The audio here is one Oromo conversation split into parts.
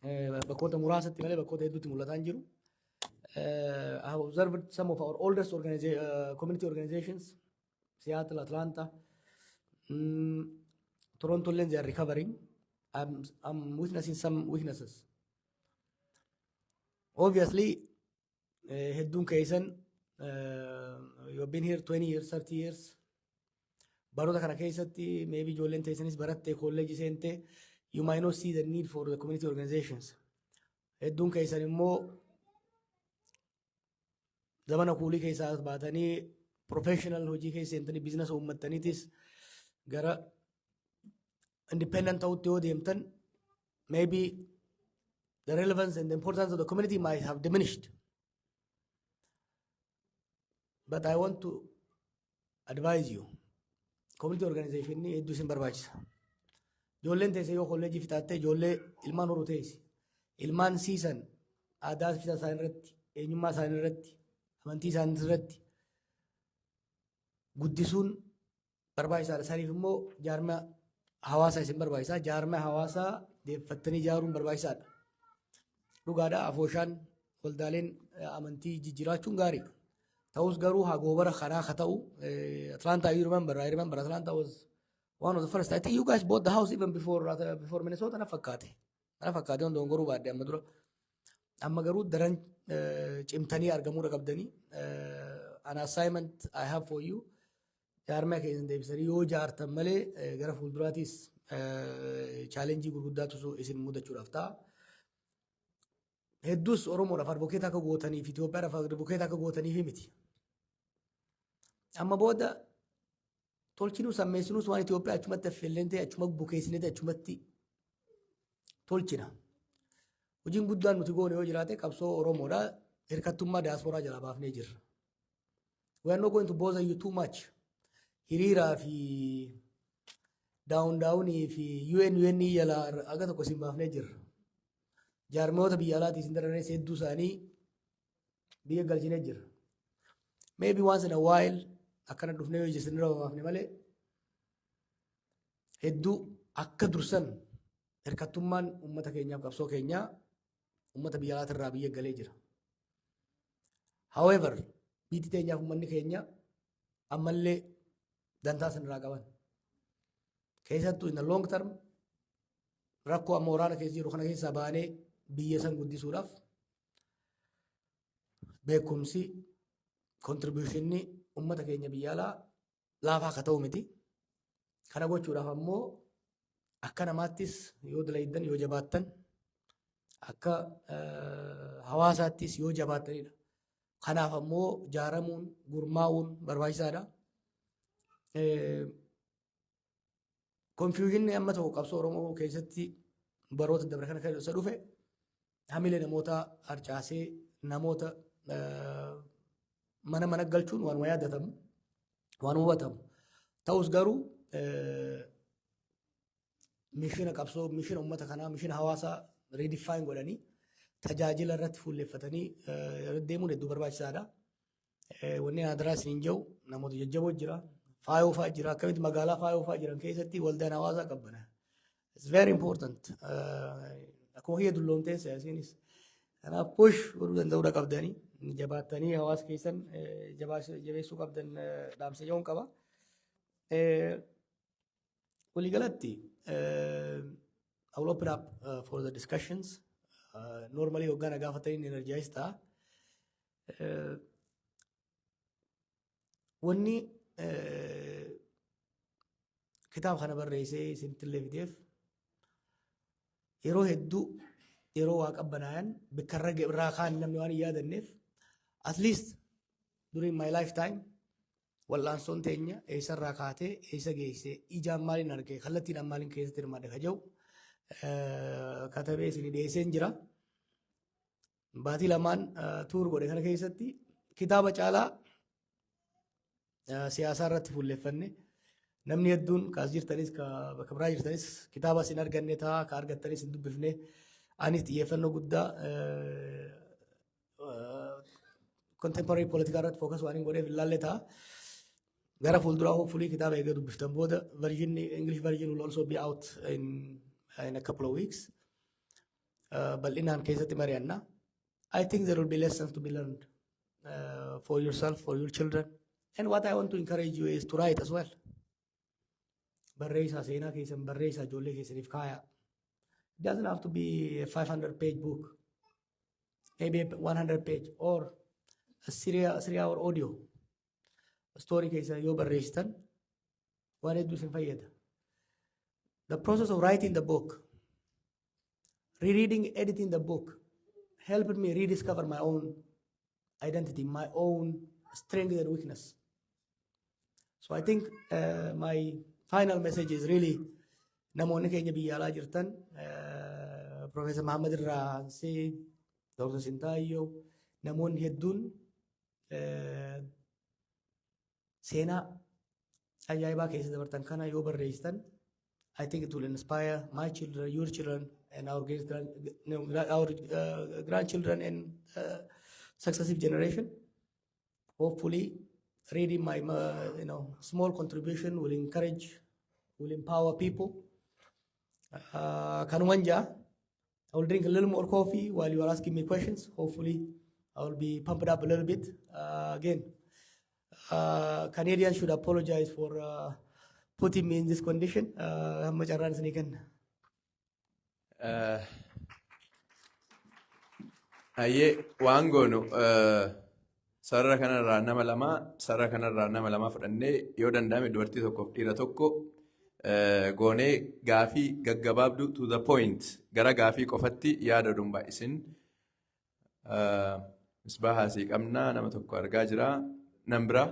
bakkoota muraasatti malee bakkoota hedduutti mul'ataa hin jiru. I have observed some of our oldest community organizations, Seattle, Atlanta, Toronto, they are recovering. I'm witnessing some weaknesses. Obviously, hedduun keessan you have been here 20 years, 30 years. Baroota kana keessatti maybe ijoolleen teessanis barattee kolleejii seentee you might not see the need for the community organizations. Hedduun keessan immoo zamana kuulii keessaa baatanii professional hojii keessa seentanii business uummattaniitis gara independent ta'utti yoo deemtan maybe the relevance and the importance of the community might have diminished. But I want to advise you, community organization ni hedduu isin barbaachisa. Ijoolleen teessee yoo kolleejii fixaattee ijoollee ilmaan horuu teessi. Ilmaan siisan aadaa fi isaan irratti, eenyummaa isaanii irratti, amantii isaanii irratti guddisuun barbaachisaadha. Saniif immoo jaarmaa hawaasaa isin barbaachisa. Jaarmaa hawaasaa deeffattanii ijaaruun barbaachisaadha. Dhugaadhaa afooshaan waldaaleen amantii jijjiiraachuun gaariidha. Ta'us garuu hagoobara karaa haa ta'u. Atlanta, I remember Atlanta was one of the first. I think you guys bought the house even before Minnesota. Na fakkaate on dongoruu baadde amma dura. Amma garuu daran cimtanii argamuudha qabdanii. An assignment I have for you. Jaarmaa keessan deebisanii yoo jaartan malee gara fuulduraatis challenge gurguddaatu isin mudachuudhaaf ta'a. Hedduus Oromoodhaaf advokeet akka gootaniif Itoophiyaadhaaf advokeet akka gootaniif miti. Amma booda tolchinuu sammeessinuus waan Itoophiyaa achumatti affeelleen ta'e achuma bukeessinee ta'e achumatti tolchina. Hojiin guddaan nuti goone yoo jiraate qabsoo Oromoodhaa hirkattummaa diaasporaa jalaa baafnee jirra. We are not going to bother you too much. Hiriiraa fi daawunii fi UN jalaa aga tokko isin baafnee jirra. Jaarmoota biyya alaatii isin dararee hedduu isaanii biyya galchinee jirra. Maybe once in a while akkana dhufnee yoo isin irra baafne malee hedduu akka dursan hirkattummaan uummata keenyaaf qabsoo keenyaa uummata biyya alaatirraa biyya galee jira. However, biyyi teenyaaf uummanni keenya ammallee dantaa sanirraa qaban. Keessattuu in the long term rakkoo amma waraana keessa jiru kana keessaa baanee biyya san guddisuudhaaf beekumsi contributionii uummata keenya biyya alaa laafaa akka ta'u miti. Kana gochuudhaaf ammoo akka namaattis yoo dalaydan yoo jabaattan akka hawaasaattis yoo jabaattanidha. Kanaaf ammoo jaaramuun gurmaa'uun barbaachisaadha. Confusion amma ta'u qabsoo Oromoo keessatti baroota dabre kana keessa dhufe hamilee namoota harcaasee namoota mana galchuun waan yaadatamu waan hubatamu. Ta'us garuu mishina qabsoo mishina uummata kanaa mishina hawaasaa redefine godhanii tajaajila irratti fuulleeffatanii deemuun hedduu barbaachisaadha. Wanni adiraa isin jiru namoota jajjaboo jira. Faayoo fa'aa jira. Akkamitti magaalaa faayoo fa'aa jiran keessatti waldaan hawaasaa qabbana. It's very important. Akkuma kiyya dulloomtee siyaasiinis. Kanaaf push godhuu danda'uudha qabdanii jabaattanii hawaasa keessan jabeessuu qabdan dhaamsa jedhuun qaba. Waliigalatti I will open up for the discussions. Normally hoggana gaafatanii energize ta'a. Wanni kitaaba kana barreessee isinitti illee fideef yeroo hedduu yeroo waa qabbanaayan bikkarra irraa kaan namni waan hin yaadanneef at least during my lifetime wal'aansoon teenya eessarraa kaatee eessa geessee ijaan maaliin argee kallattiidhaan maaliin keessatti hirmaadhe ka jedhu katabee isin dhiyeesseen jira. Baatii lamaan tuur godhe kana keessatti kitaaba caalaa siyaasaa irratti fuulleeffanne namni hedduun kaas jirtanis bakka biraa jirtanis kitaaba isin arganne ta'a ka argattanis hin dubbifne anis xiyyeeffannoo guddaa contemporary political irratti focus waan hin godheef ilaalle ta'a. Gara fuulduraa hopefully kitaaba eega dubbiftan booda English version will also be out in a couple of weeks. bal'inaan keessatti mari'anna. I think there will be lessons to be learned for yourself, for your children. And what I want to encourage you is to write as well. Barreessaa seenaa keessan barreessaa ijoollee keessaniif kaayaa. It doesn't have to be a 500-page book, maybe a 100-page or a 3-hour audio. Story keessan yoo barreessitan waan hedduu isin fayyada. The process of writing the book, rereading, editing the book, helped me rediscover my own identity, my own strength and weakness. So I think my final message is really, namoonni keenya biyya alaa jirtan, Professor Muhammad irraa Ansee, Dr. Sintaayyoo, namoonni hedduun seenaa ajaa'ibaa keessa dabartan kana yoo barreessitan, I think it will inspire my children, your children, and our grandchildren and successive generation. Hopefully, reading my small contribution will encourage, will empower people. Kanwanja, I will drink a little more coffee while you are asking me questions. Hopefully, I will be pumped up a little bit. Again, Canadians should apologize for putting me in this condition. How much runs can? Aye, wangonu. Sarara kanarraa nama lama fudhannee yoo danda'ame dubartii tokkoof dhiira tokko goonee gaafii gaggabaabdu to the point gara gaafii qofatti yaada dhumbaa isin misbaahaasii qabnaa nama tokko argaa jira nan bira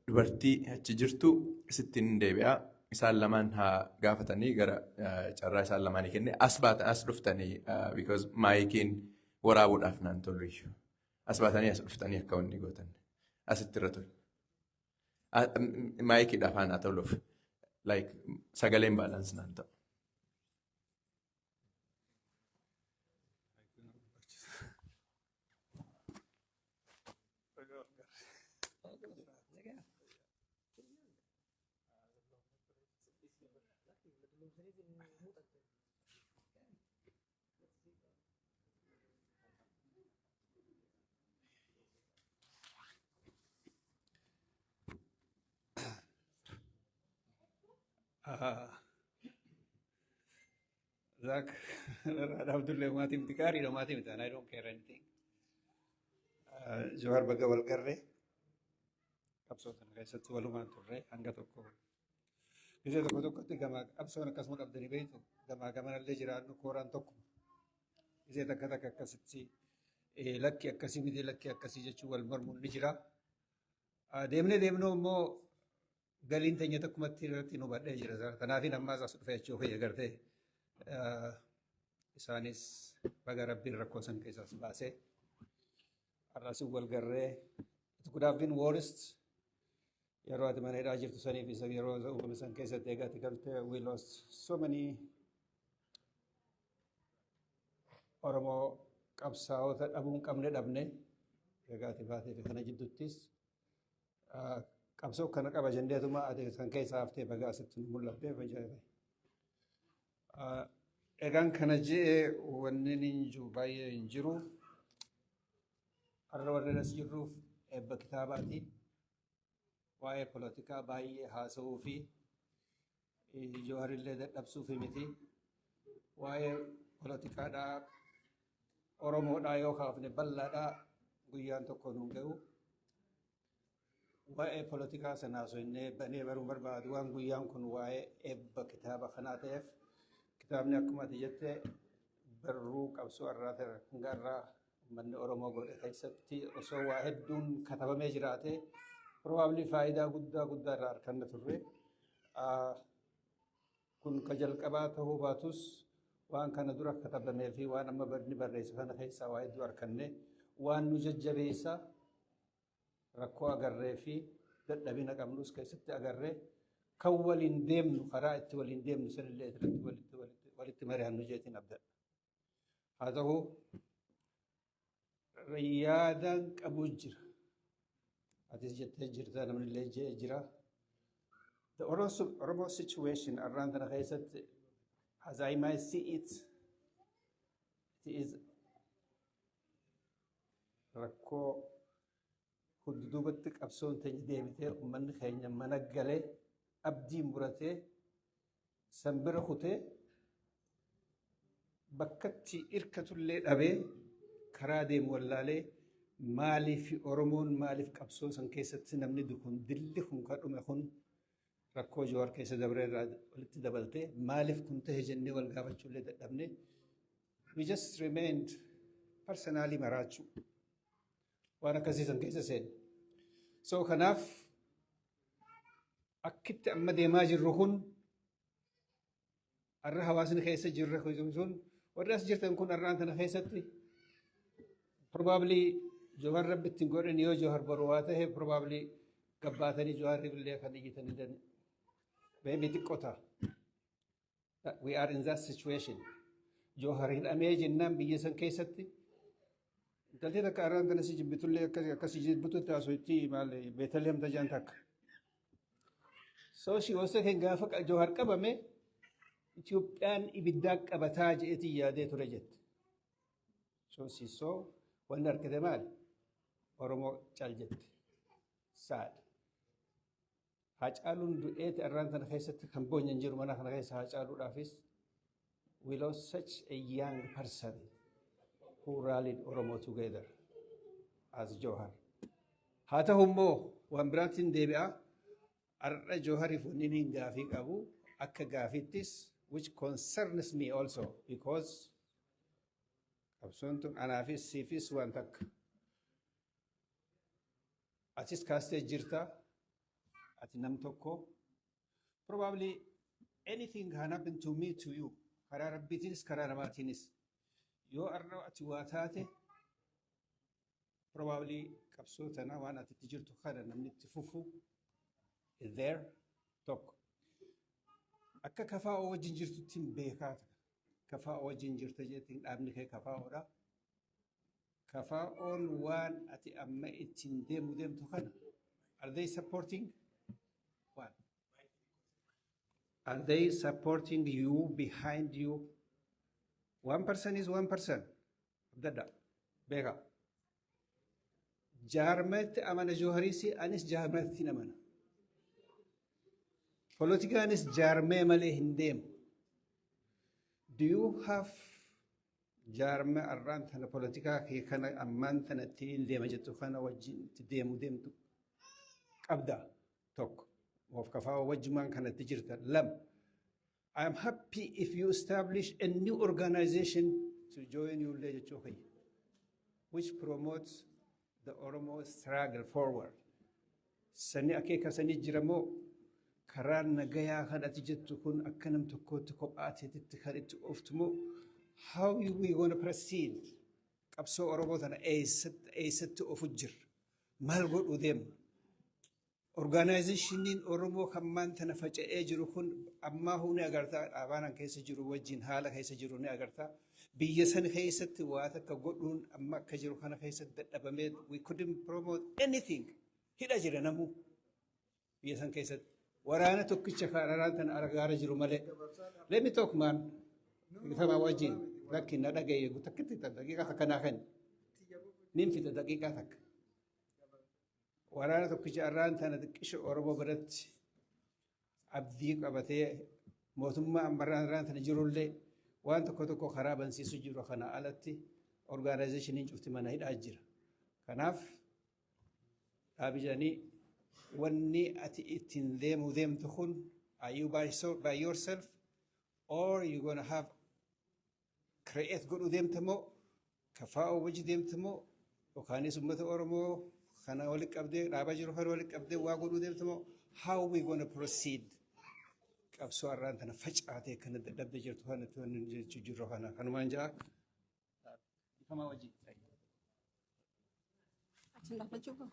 dubartii achi jirtu isittiin deebi'a isaan lamaan haa gaafatanii gara carraa isaan lamaanii kenne as dhuftanii because maayikiin waraabuudhaaf naan tolu iyyuu as baatanii as dhuftanii akka wanni gootan asitti irra tolu maayikiidhaaf haa toluuf like sagaleen baalaansi naan ta'u. Zach, Abdullah Matim Tikari, no Matim, and I don't care anything. Johar Bagawal Garre, Absot and Gaisa to Aluman to Re, Angatoko. Is it the Kotokotigama, Abson Casmot of the debate, Gamagama Legera, no Koran Toku? Is it a Kataka Cassi, a lucky Casimidi, lucky Cassijual Mormon Ligera? Demne no more Galintanya Tokumatino Badejera, Tanavina Mazas of Fecho Garte. Isaanis baga rabbiin rakkoo san keessas baase arrasuu wal garree it could have been worst yeroo ati mana hidhaa jirtu saniif isa yeroo uumame san keessatti eegatti galte we lost so many Oromoo qabsaa'ota dhabuun qabne dhabne eegatti baatee fi kana jidduttis qabsoo kana qaba jendeetuma ati san keessaa haftee baga asitti mul'attee fayyadabe. Egan kana jee wanni ninju baay'ee hin jiru har'a warra as jirruuf eebba kitaabaati waa'ee polotikaa baay'ee haasa'uu fi Jawaarillee dadhabsuuf miti waa'ee polotikaadhaa Oromoodhaa yoo kaafne bal'aadhaa guyyaan tokko nuun ga'u waa'ee polotikaa sanaa soonnee banee baruu barbaadu waan guyyaan kun waa'ee eebba kitaaba kanaa ta'eef kitaabni akkuma ati jette barruu qabsoo irraa manni Oromoo godhe keessatti osoo waa hedduun katabamee jiraate probably faayidaa guddaa irraa arganna turre. Kun ka jalqabaa ta'uu baatus waan kana dura katabamee fi waan amma barni barreesse kana keessaa waa hedduu arganne waan nu jajjabeessa rakkoo agarree fi dadhabina qabnus keessatti agarree kan waliin deemnu karaa itti waliin deemnu sanillee walitti mari'annu jeetiin abdadha. Haa ta'u yaadaan qabu jira. Atis jettee jirta namnillee jee jira. The Oromo situation around the keessatti as I might see it, it is rakkoo hudduubatti qabsoon teenya deebitee uummanni keenya mana galee abdiin muratee sanbira kutee bakkatti irkatullee dhabee karaa deemu wallaalee maaliif Oromoon maaliif qabsoo san keessatti namni kun dilli kun kadhume kun rakkoo Jawaar keessa dabree irraa walitti dabaltee maaliif kun ta'e jennee wal gaafachuullee dadhabne we just remained personally maraachuu waan akkasii san keessa seene. So kanaaf akkitti amma deemaa jirru kun har'a hawaasni keessa jirra sun warri as jirtan kun har'aan kana keessatti probably Jawaar rabbi ittiin godhan yoo Jawaar boru waa ta'e probably gabbaatanii Jawaarriif illee kan iyyatanii dan beebii xiqqoota. We are in that situation. Jawaar hidhamee jennaan biyya san keessatti intalli takka har'aan kana si jibbitullee akkasii jibbitu taasisu maal Beetaliheem tajaan takka. So she also kan gaafa Jawaar qabame Itoophiyaan ibiddaa qabataa je'etii yaadee ture jette. So siisoo wanni argite maali? Oromoo caal jette. Saad. Haacaaluun du'eeti har'aan kana keessatti kan boonyan jiru mana kana keessa haacaaluudhaafis we lost such a young person who rallied Oromo together as Jawaar. Haa ta'u immoo waan biraatiin deebi'a. Har'a Jawaariif wanni niin gaafii qabu akka gaafittis which concerns me also because qabsoon tun anaafis siifis waan takka. Atis kaastee jirta ati nam tokko probably anything can happen to me to you karaa rabbiitiinis karaa namaatiinis yoo har'a ati waa taate probably qabsoo tana waan ati itti jirtu kana namni itti fufu is there tokko. Akka kafaa'oo wajjin jirtuttiin beekaa ta'a. Kafaa'oo wajjin jirta jettiin dhaabni kee kafaa'oodha. Kafaa'oon waan ati amma ittiin deemtu kana are they supporting what? Are they supporting you behind you? One person is one person. Abdadda beeka. Jaarmatti amana Jawaariisi anis jaarmatti namana. Politikaanis jaarmee malee hin deemu. Do you have jaarmee har'aan tana politikaa kee kana ammaan tana ittiin deema jettu kana wajjin itti deemtu qabda tokko. Of kafaa'oo wajjumaan kanatti jirta lama. I am happy if you establish a new organization to join you jechuu kiyya which promotes the Oromo struggle forward. Sani akeeka sanii jiramoo karaa nagayaa kadhati jettu kun akka nam tokkootti kophaateetitti kan itti ooftumoo how we going to proceed qabsoo Oromoo tana eessatti ofu jirra maal godhu deemna organizationiin Oromoo hammaan tana faca'ee jiru kun ammaa huni agartaa dhaabaanan keessa jiru wajjin haala keessa jiru ni agartaa biyya san keessatti waa takka godhuun amma akka jiru kana keessatti dadhabamee we couldn't promote anything hidha jira namuu biyya san keessatti. Waraana tokkicha kararaan tan argaara jiru malee. Let me talk man. Gitama wajjin lakki na dhagaye takkitti daqiiqaa takka naa kenni. Nin fita daqiiqaa takka. Waraana tokkicha arraan tana xiqqisha Oromoo biratti abdii qabatee mootummaa ammarraan tana jirullee waan tokko karaa bansiisu jiru kana alatti organizationiin cufti mana hidhaa jira. Kanaaf dhaabijanii wanni ati ittiin deemtu kun are you by yourself or you gonna have create godhu deemtamoo kafaa'oo wajji deemtamoo yookaanis uummata Oromoo kana walitti qabdee dhaabaa jiru kana walitti qabdee waa godhu deemtamoo how we gonna proceed qabsoo har'aan tana facaatee kana dadhabdee jirtu kana jechuu jirru kana kanumaan jaa kamaa wajji. Atin dapat juga.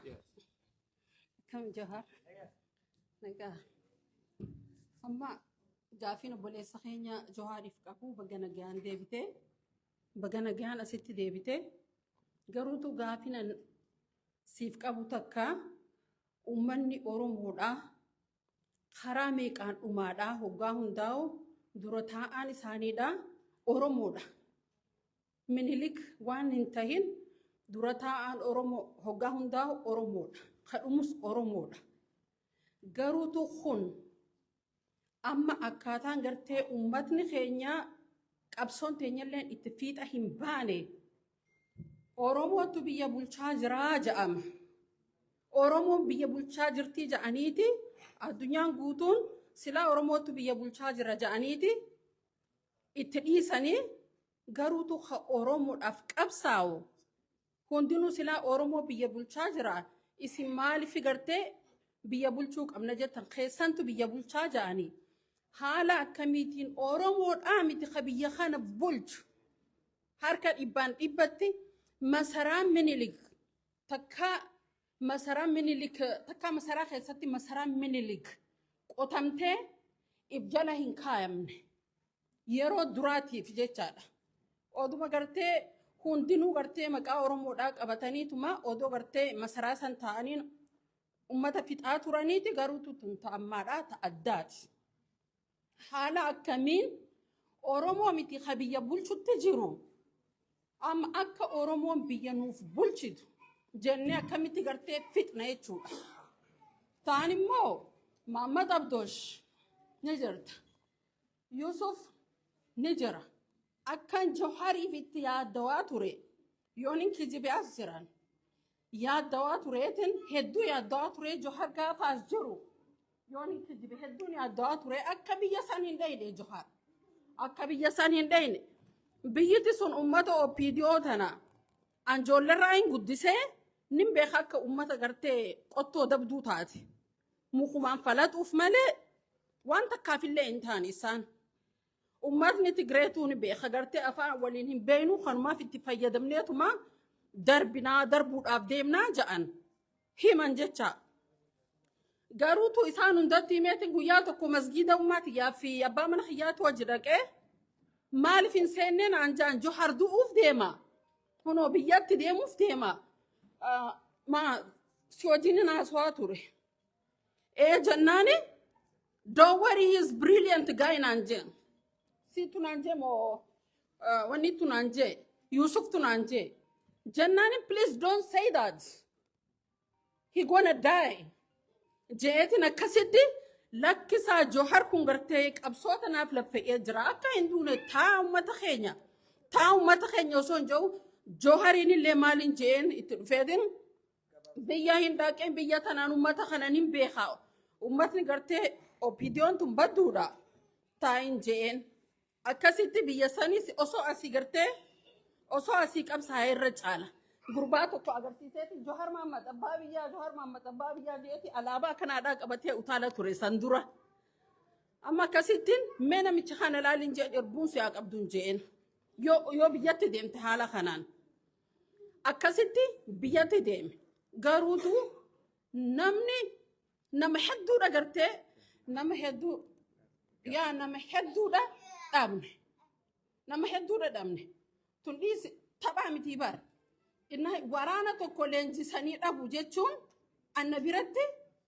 Kam Jawaar. Nagaa. Amma gaaffiin obboleessa keenya Jawaariif qabu baga nagaan deebitee baga nagaan asitti deebitee garuutu gaaffiin siif qabu takka uummanni Oromoodhaa karaa meeqaan dhumaadhaa hoggaa hundaa'u dura taa'aan isaaniidha Oromoodha. Minilik waan hin tahin dura taa'aan Oromoo hoggaa hundaa'u Oromoodha. Kadhumus Oromoodha. Garuutu kun amma akkaataan gartee uummatni keenya qabsoon teenyalleen itti fiixa hin baane Oromootu biyya bulchaa jiraa jedhama. Oromoon biyya bulchaa jirtii jedhaniiti addunyaan guutuun silaa Oromootu biyya bulchaa jira jedhaniiti itti dhiisanii garuutu Oromoodhaaf qabsaa'u hundinuu silaa Oromoo biyya bulchaa jira isin maaliif gartee biyya bulchuu qabna jettan keessantu biyya bulchaa jedhanii haala akkamiitiin Oromoodhaa miti ka biyya kana bulchu harka dhibbaan dhibbatti masaraan Minilik takka masaraa keessatti masaraan Minilik qotamtee ibjala hin kaayamne yeroo duraatiif jechaadha. Oduma gartee hundinuu gartee maqaa Oromoodhaa qabataniituma odoo gartee masaraa san ta'anii ummata fixaa turaniiti garuutu tun ta'ammaadhaa ta'addaati. Haala akkamiin Oromoo miti ka biyya bulchutti jiru amma akka Oromoon biyya nuuf bulchitu jennee akkamitti gartee fixna jechuudha. Ta'an immoo Mahammad Abdoosh ni jirta. Yusuf ni jira. Akkan Jawhariif itti yaaddawaa ture yoon hin kijibee as jiran. Yaaddawaa tureetiin hedduu yaaddawaa ture Jawhar gaafa as jiru. Yoon hin kijibe hedduun yaaddawaa ture akka biyya san hin dhayne Jawhar. Akka biyya san hin dhayne. Biyyiti sun ummata OPDO tana anjoollerraa hin guddisee nin beeka akka ummata gartee qottoo dabduu taate. Mukumaan falaxuuf malee waan takkaafillee hin taane isaan. Ummatni Tigreetuu ni beeka gartee afaan waliin hin beeknu kanumaaf itti fayyadamneetuma darbuudhaaf deemnaa ja'an himan jecha. Garuutu isaan hundatti himeetiin guyyaa tokko masgiida ummaatiyyaa fi abbaa mana kiyyaatu wajji dhaqee maaliif hin seenneen anjaan Jawhar du'uuf deema. Kunoo biyyatti deemuuf deema. Si wajjin haasawaa ture. Jennaani don't worry, he is brilliant guy naan jeen. Si tunaan jee moo wanni tunaan jee Yusuf tunaan jee. Jennaani please don't say that. He gonna die. Jeetiin akkasitti lakkisaa Jawhar kun gartee qabsoota naaf laffa'ee jira akka hin duune taa ummata keenya osoo hin jiru Jawhariin illee maaliin jeen itti dhufeetiin biyya hin dhaqeen biyya tanaan ummata kanan hin beekaa ummatni gartee OPDO'n tun badduudha taa hin jeen akkasitti biyya sanis osoo asii gartee osoo asii qabsaa irra caala. Gurbaa tokko agarsiiseeti Jawhar Mahammad abbaa biyyaa jeeti alaabaa kanaadhaa qabatee utaala ture san dura. Amma akkasittiin mee namicha kana laaliin jeen erbuun siyaa qabduun jeen yoo biyyatti deemte haala kanaan. Akkasitti biyyatti deeme garuutu nama hedduudha gartee nama hedduudha dhabne. Tun dhiisi taphaa mitii bara. Waraana tokko leenjisanii dhabu jechuun anna biratti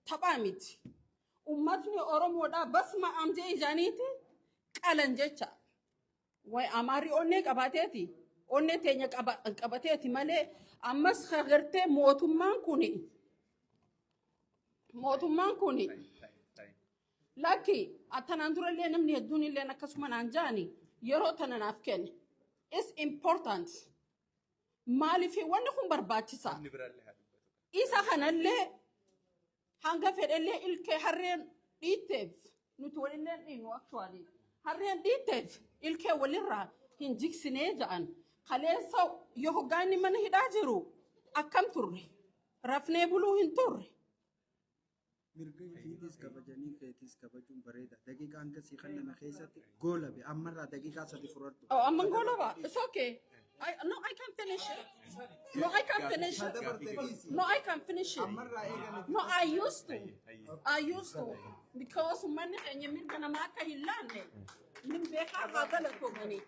taphaa miti. Ummatni Oromoodhaa basma amjee ijaaniiti qalan jecha. Way amaarri onnee qabateeti. Onnee teenya qabateeti malee ammas gartee mootummaan kuni lakki attanaan durallee namni hedduun illee akkasuma naan jaani yeroo tana naaf kenne. It's important. Maaliif wanni kun barbaachisa. Isa kanallee hanga fedhellee ilkee harreen dhiitteef nuti walillee dhiinu actually harreen dhiitteef ilkee walirraa hin jigsinee ja'an kaleessa yoo hoggaanni mana hidhaa jiru akkam turre rafnee buluu hin turre. Mirga fiitis kabajanii feetis kabajuun bareeda. Daqiiqaa hanga sii kan nama keessatti goolabe ammarraa daqiiqaa sadi fudhadhu. Oh, amma goolaba. It's okay. I can finish it. No, I can finish it. No, I can finish it. No, I used to. Because money and you mean gonna make a hilane. Min beka gadala to money.